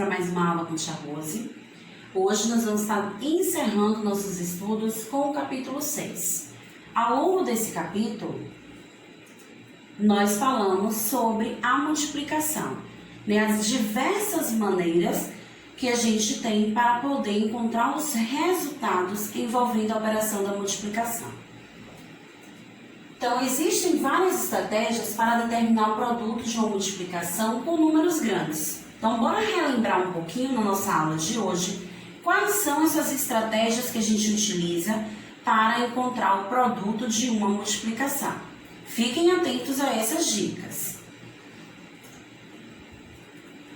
para mais uma aula com Tia Rose. Hoje nós vamos estar encerrando nossos estudos com o capítulo 6. Ao longo desse capítulo, nós falamos sobre a multiplicação, né? As diversas maneiras que a gente tem para poder encontrar os resultados envolvendo a operação da multiplicação. Então, existem várias estratégias para determinar o produto de uma multiplicação com números grandes. Então, bora relembrar um pouquinho na nossa aula de hoje quais são essas estratégias que a gente utiliza para encontrar o produto de uma multiplicação. Fiquem atentos a essas dicas.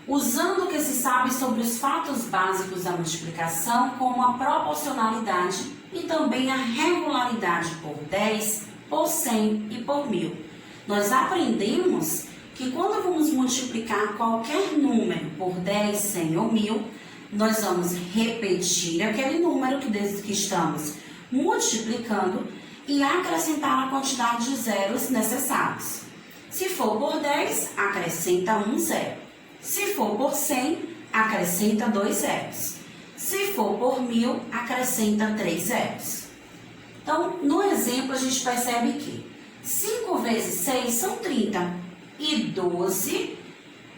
Usando o que se sabe sobre os fatos básicos da multiplicação, como a proporcionalidade e também a regularidade por 10, por 100 e por 1000. Nós aprendemos que quando vamos multiplicar qualquer número por 10, 100 ou 1000, nós vamos repetir aquele número que estamos multiplicando e acrescentar a quantidade de zeros necessários. Se for por 10, acrescenta um zero. Se for por 100, acrescenta 2 zeros. Se for por 1000, acrescenta 3 zeros. Então, no exemplo, a gente percebe que 5 vezes 6 são 30 e 12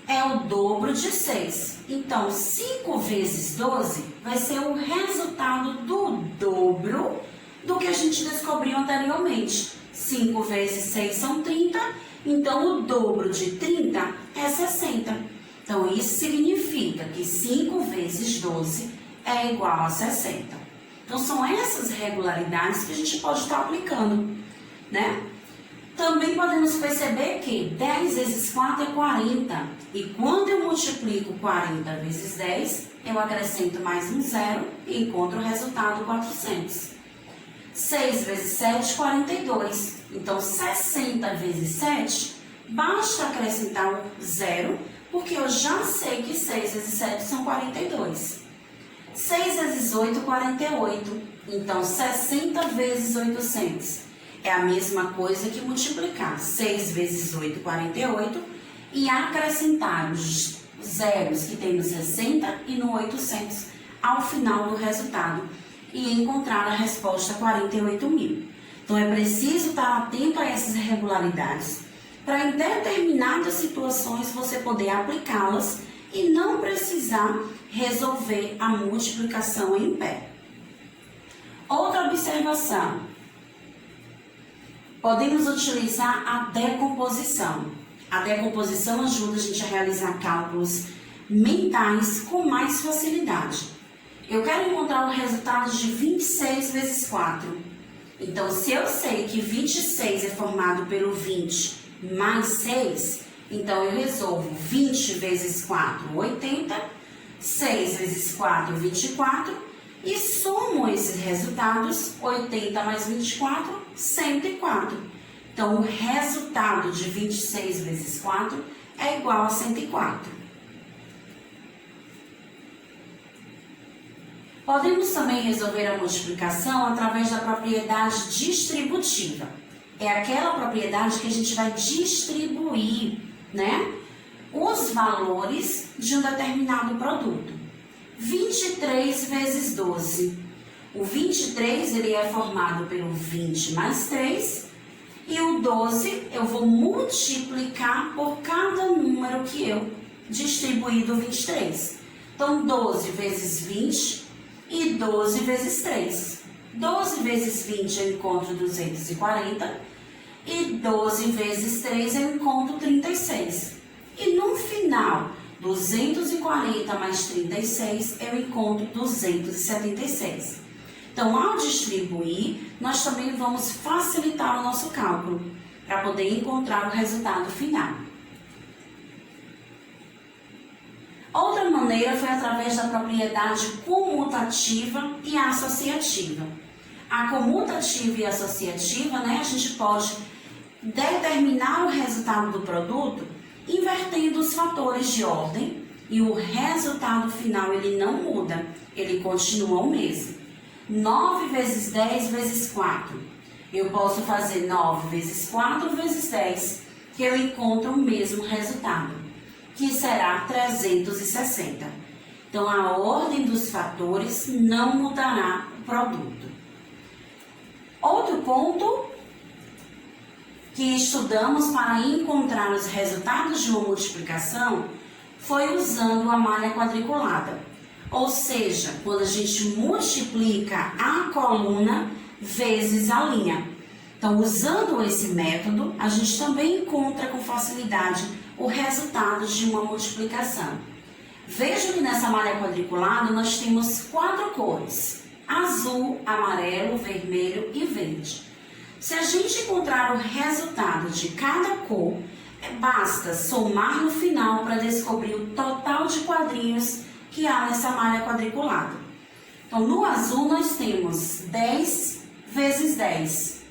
é o dobro de 6. Então, 5 vezes 12 vai ser o resultado do dobro do que a gente descobriu anteriormente. 5 vezes 6 são 30, então o dobro de 30 é 60. Então, isso significa que 5 vezes 12 é igual a 60. Então, são essas regularidades que a gente pode estar aplicando, né? Também podemos perceber que 10 vezes 4 é 40. E quando eu multiplico 40 vezes 10, eu acrescento mais um zero e encontro o resultado 400. 6 vezes 7, 42. Então, 60 vezes 7, basta acrescentar um zero, porque eu já sei que 6 vezes 7 são 42. 6 vezes 8, 48. Então, 60 vezes 800. É a mesma coisa que multiplicar 6 vezes 8, 48, e acrescentar os zeros que tem no 60 e no 800 ao final do resultado e encontrar a resposta 48.000. Então, é preciso estar atento a essas irregularidades para em determinadas situações você poder aplicá-las e não precisar resolver a multiplicação em pé. Outra observação. Podemos utilizar a decomposição. A decomposição ajuda a gente a realizar cálculos mentais com mais facilidade. Eu quero encontrar o resultado de 26 vezes 4. Então, se eu sei que 26 é formado pelo 20 mais 6, então eu resolvo 20 vezes 4, 80, 6 vezes 4, 24, e somo esses resultados, 80 mais 24, 104. Então, o resultado de 26 vezes 4 é igual a 104. Podemos também resolver a multiplicação através da propriedade distributiva. É aquela propriedade que a gente vai distribuir, né, os valores de um determinado produto. 23 vezes 12. O 23 ele é formado pelo 20 mais 3 e o 12 eu vou multiplicar por cada número que eu distribuí do 23. Então, 12 vezes 20 e 12 vezes 3. 12 vezes 20 eu encontro 240 e 12 vezes 3 eu encontro 36. E no final, 240 mais 36, eu encontro 276. Então, ao distribuir, nós também vamos facilitar o nosso cálculo, para poder encontrar o resultado final. Outra maneira foi através da propriedade comutativa e associativa. A comutativa e associativa, né, a gente pode determinar o resultado do produto invertendo os fatores de ordem e o resultado final ele não muda, ele continua o mesmo. 9 vezes 10 vezes 4. Eu posso fazer 9 vezes 4 vezes 10, que eu encontro o mesmo resultado, que será 360. Então, a ordem dos fatores não mudará o produto. Outro ponto que estudamos para encontrar os resultados de uma multiplicação foi usando a malha quadriculada. Ou seja, quando a gente multiplica a coluna vezes a linha. Então, usando esse método, a gente também encontra com facilidade o resultado de uma multiplicação. Veja que nessa malha quadriculada nós temos 4 cores: azul, amarelo, vermelho e verde. Se a gente encontrar o resultado de cada cor, basta somar no final para descobrir o total de quadrinhos que há nessa malha quadriculada. Então, no azul nós temos 10 vezes 10.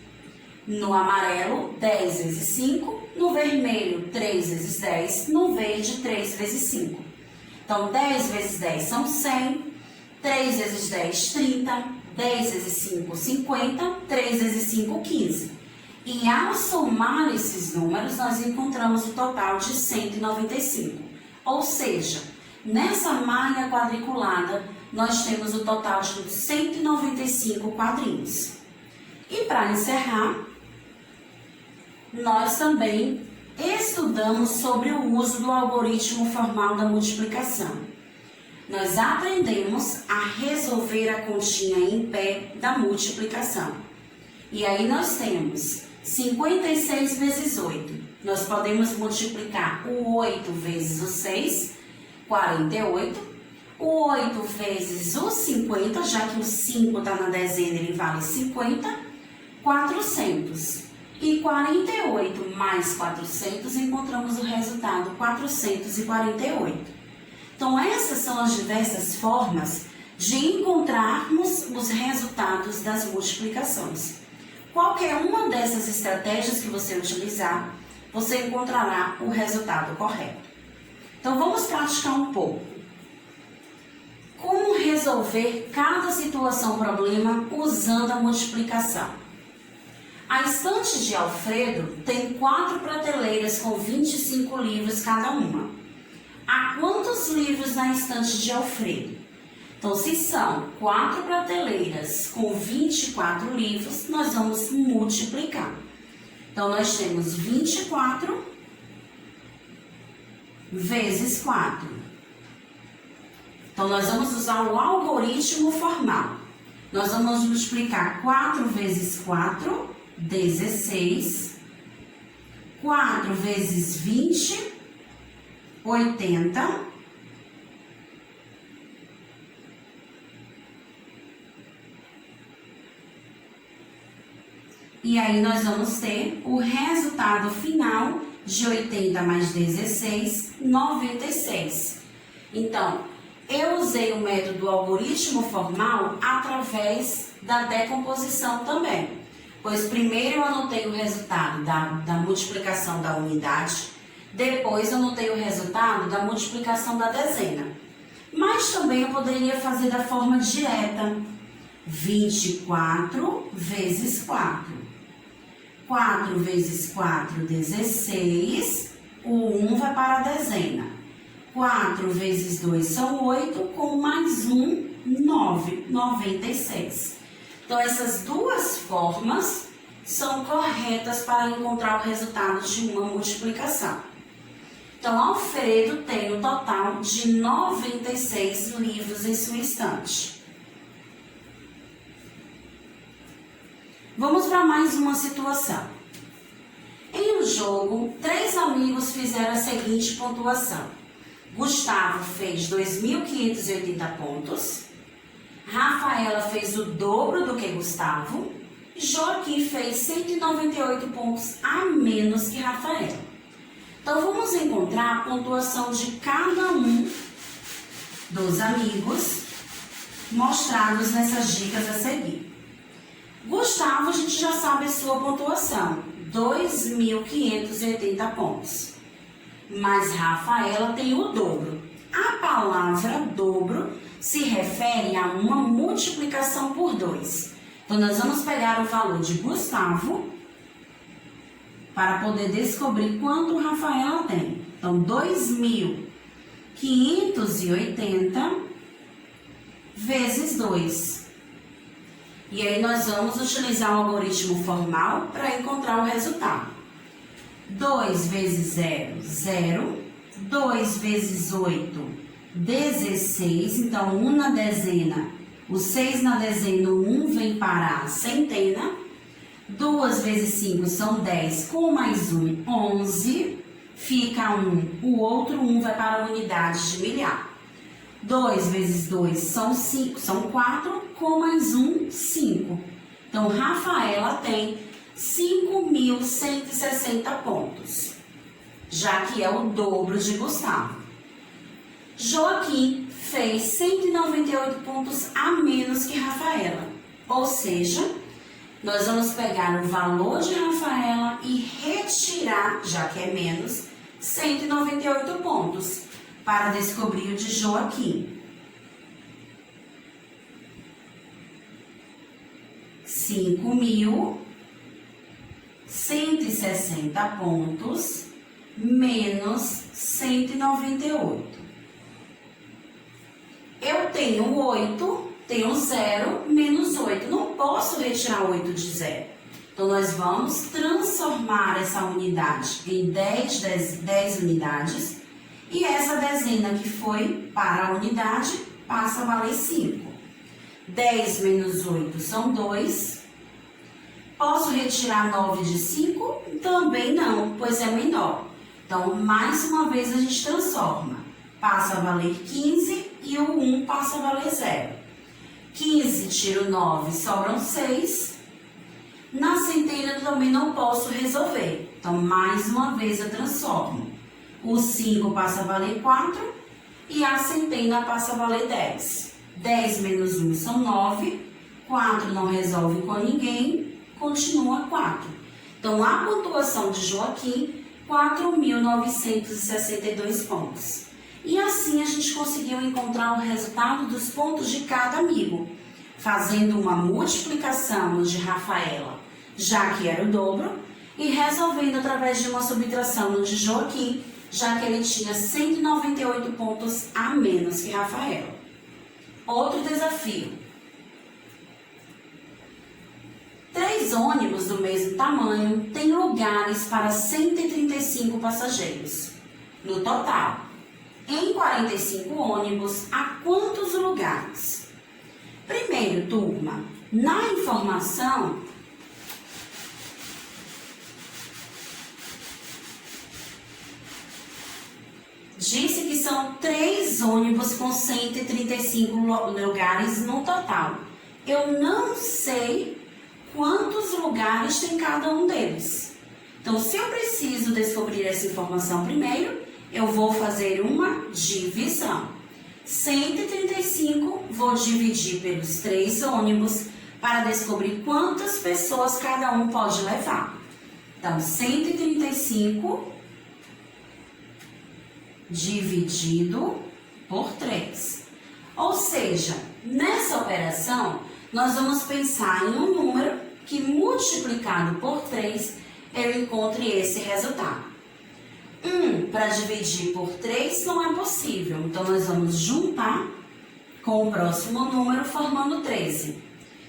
No amarelo, 10 vezes 5. No vermelho, 3 vezes 10. No verde, 3 vezes 5. Então, 10 vezes 10 são 100. 3 vezes 10, 30. 10 vezes 5, 50. 3 vezes 5, 15. E ao somar esses números, nós encontramos o total de 195. Ou seja, nessa malha quadriculada, nós temos o total de 195 quadrinhos. E para encerrar, nós também estudamos sobre o uso do algoritmo formal da multiplicação. Nós aprendemos a resolver a continha em pé da multiplicação. E aí nós temos 56 vezes 8. Nós podemos multiplicar o 8 vezes o 6, 48. O 8 vezes o 50, já que o 5 está na dezena, ele vale 50, 400. E 48 mais 400, encontramos o resultado 448. Então, essas são as diversas formas de encontrarmos os resultados das multiplicações. Qualquer uma dessas estratégias que você utilizar, você encontrará o resultado correto. Então, vamos praticar um pouco. Como resolver cada situação problema usando a multiplicação? A estante de Alfredo tem 4 prateleiras com 25 livros cada uma. Há quantos livros na estante de Alfredo? Então, se são 4 prateleiras com 24 livros, nós vamos multiplicar. Então, nós temos 24 vezes 4. Então, nós vamos usar o algoritmo formal. Nós vamos multiplicar 4 vezes 4, 16. 4 vezes 20, 80. E aí nós vamos ter o resultado final de 80 mais 16, 96. Então, eu usei o método algoritmo formal através da decomposição também. Pois primeiro eu anotei o resultado da multiplicação da unidade, depois eu anotei o resultado da multiplicação da dezena. Mas também eu poderia fazer da forma direta. 24 vezes 4. 4 vezes 4, 16. O 1 vai para a dezena. 4 vezes 2 são 8, com mais 1, 9, 96. Então, essas duas formas são corretas para encontrar o resultado de uma multiplicação. Então, Alfredo tem um total de 96 livros em sua estante. Vamos para mais uma situação. Em um jogo, 3 amigos fizeram a seguinte pontuação. Gustavo fez 2.580 pontos. Rafaela fez o dobro do que Gustavo. Joaquim fez 198 pontos a menos que Rafaela. Então, vamos encontrar a pontuação de cada um dos amigos mostrados nessas dicas a seguir. Gustavo, a gente já sabe a sua pontuação, 2.580 pontos. Mas Rafaela tem o dobro. A palavra dobro se refere a uma multiplicação por 2. Então, nós vamos pegar o valor de Gustavo para poder descobrir quanto Rafaela tem. Então, 2.580 vezes 2. E aí nós vamos utilizar o algoritmo formal para encontrar o resultado. 2 vezes 0, 0. 2 vezes 8, 16. Então, 1 na dezena, o 6 na dezena, o 1 vem para a centena. 2 vezes 5 são 10, com mais 1, 11. Fica 1, o outro 1 vai para a unidade de milhar. 2 vezes 2 são 5, são 4, com mais 1, 5. Então, Rafaela tem 5.160 pontos, já que é o dobro de Gustavo. Joaquim fez 198 pontos a menos que Rafaela, ou seja, nós vamos pegar o valor de Rafaela e retirar, já que é menos, 198 pontos, para descobrir o de Joaquim. 5.160 pontos menos 198. Eu tenho 8, tenho 0 menos 8. Não posso retirar 8 de 0. Então, nós vamos transformar essa unidade em 10 unidades. E essa dezena que foi para a unidade passa a valer 5. 10 menos 8 são 2. Posso retirar 9 de 5? Também não, pois é menor. Então, mais uma vez a gente transforma. Passa a valer 15 e o 1 passa a valer 0. 15 tiro 9, sobram 6. Na centena eu também não posso resolver. Então, mais uma vez eu transformo. O 5 passa a valer 4 e a centena passa a valer 10. 10 menos 1 são 9. 4 não resolve com ninguém, continua 4. Então, a pontuação de Joaquim, 4.962 pontos. E assim a gente conseguiu encontrar o resultado dos pontos de cada amigo, fazendo uma multiplicação no de Rafaela, já que era o dobro, e resolvendo através de uma subtração no de Joaquim, já que ele tinha 198 pontos a menos que Rafaela. Outro desafio. 3 ônibus do mesmo tamanho têm lugares para 135 passageiros. No total, em 45 ônibus, há quantos lugares? Primeiro, turma, na informação, disse que são 3 ônibus com 135 lugares no total. Eu não sei quantos lugares tem cada um deles. Então, se eu preciso descobrir essa informação primeiro, eu vou fazer uma divisão. 135 vou dividir pelos 3 ônibus para descobrir quantas pessoas cada um pode levar. Então, 135 dividido por 3. Ou seja, nessa operação, nós vamos pensar em um número que, multiplicado por 3, eu encontre esse resultado. 1 para dividir por 3 não é possível, então nós vamos juntar com o próximo número, formando 13.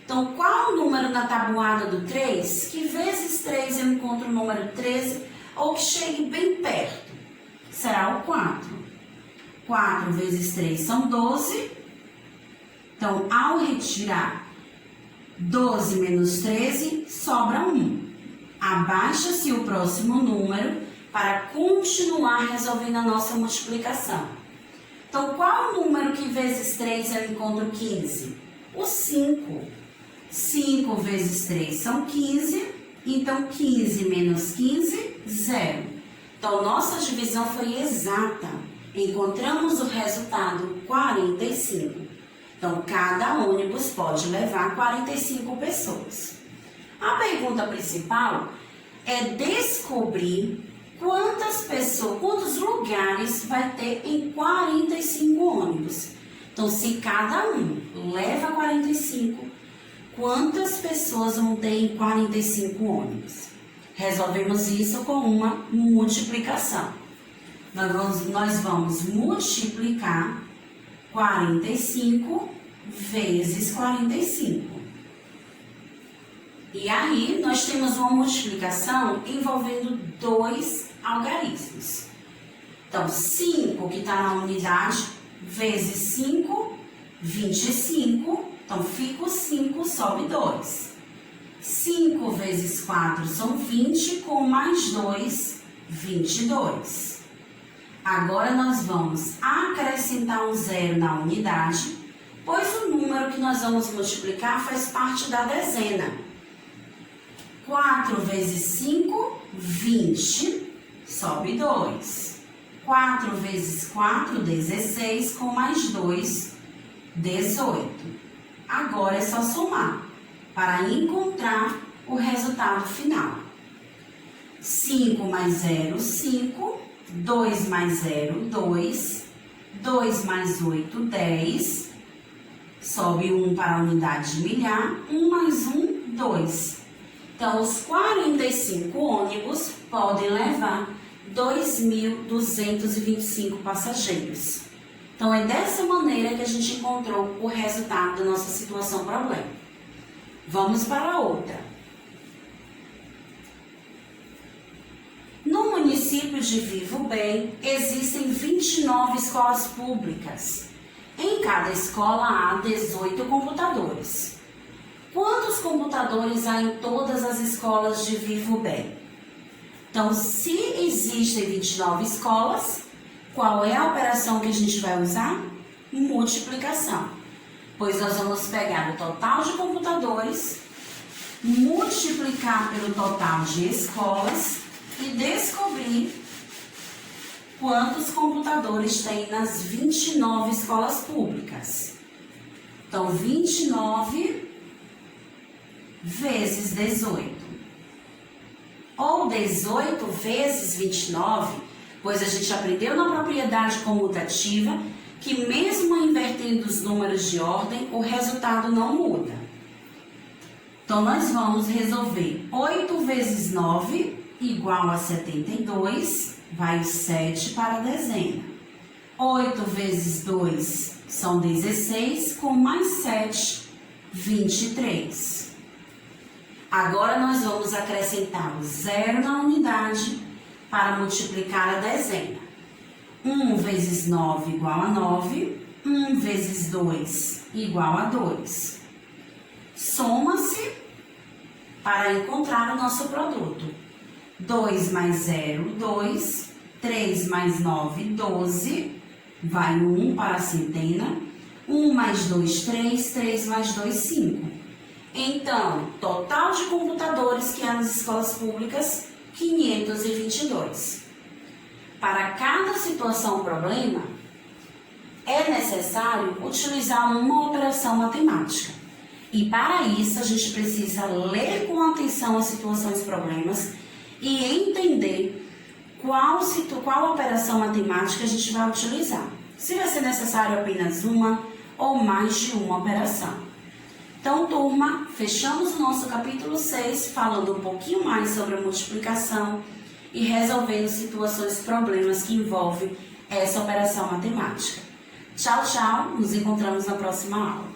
Então, qual o número na tabuada do 3? Que vezes 3 eu encontro o número 13 ou que chegue bem perto? Será o 4. 4 vezes 3 são 12. Então, ao retirar 12 menos 13, sobra 1. Abaixa-se o próximo número para continuar resolvendo a nossa multiplicação. Então, qual o número que vezes 3 eu encontro 15? O 5. 5 vezes 3 são 15. Então, 15 menos 15, 0. Então, nossa divisão foi exata. Encontramos o resultado 45. Então, cada ônibus pode levar 45 pessoas. A pergunta principal é descobrir quantos lugares vai ter em 45 ônibus. Então, se cada um leva 45, quantas pessoas vão ter em 45 ônibus? Resolvemos isso com uma multiplicação. Nós vamos multiplicar 45 vezes 45. E aí, nós temos uma multiplicação envolvendo dois algarismos. Então, 5 que está na unidade, vezes 5, 25. Então, fica o 5, sobe 2. 5 vezes 4 são 20, com mais 2, 22. Agora, nós vamos acrescentar um zero na unidade, pois o número que nós vamos multiplicar faz parte da dezena. 4 vezes 5, 20, sobe 2. 4 vezes 4, 16, com mais 2, 18. Agora é só somar para encontrar o resultado final. 5 mais 0, 5. 2 mais 0, 2. 2 mais 8, 10. Sobe 1 para a unidade de milhar. 1 mais 1, 2. Então, os 45 ônibus podem levar 2.225 passageiros. Então, é dessa maneira que a gente encontrou o resultado da nossa situação problema. Vamos para outra. No município de Vivo Bem, existem 29 escolas públicas. Em cada escola há 18 computadores. Quantos computadores há em todas as escolas de Vivo Bem? Então, se existem 29 escolas, qual é a operação que a gente vai usar? Multiplicação. Pois nós vamos pegar o total de computadores, multiplicar pelo total de escolas e descobrir quantos computadores tem nas 29 escolas públicas. Então, 29 vezes 18. Ou 18 vezes 29, pois a gente aprendeu na propriedade comutativa que mesmo invertendo os números de ordem, o resultado não muda. Então, nós vamos resolver 8 vezes 9 igual a 72, vai o 7 para a dezena. 8 vezes 2 são 16, com mais 7, 23. Agora, nós vamos acrescentar o zero na unidade para multiplicar a dezena. 1 vezes 9 igual a 9, 1 vezes 2 igual a 2. Soma-se para encontrar o nosso produto. 2 mais 0, 2. 3 mais 9, 12. Vai o 1 para a centena. 1 mais 2, 3. 3 mais 2, 5. Então, total de computadores que há nas escolas públicas, 522. Para cada situação problema, é necessário utilizar uma operação matemática. E para isso, a gente precisa ler com atenção as situações problemas e entender qual operação matemática a gente vai utilizar. Se vai ser necessário apenas uma ou mais de uma operação. Então, turma, fechamos o nosso capítulo 6, falando um pouquinho mais sobre a multiplicação e resolvendo situações, problemas que envolvem essa operação matemática. Tchau, tchau, nos encontramos na próxima aula.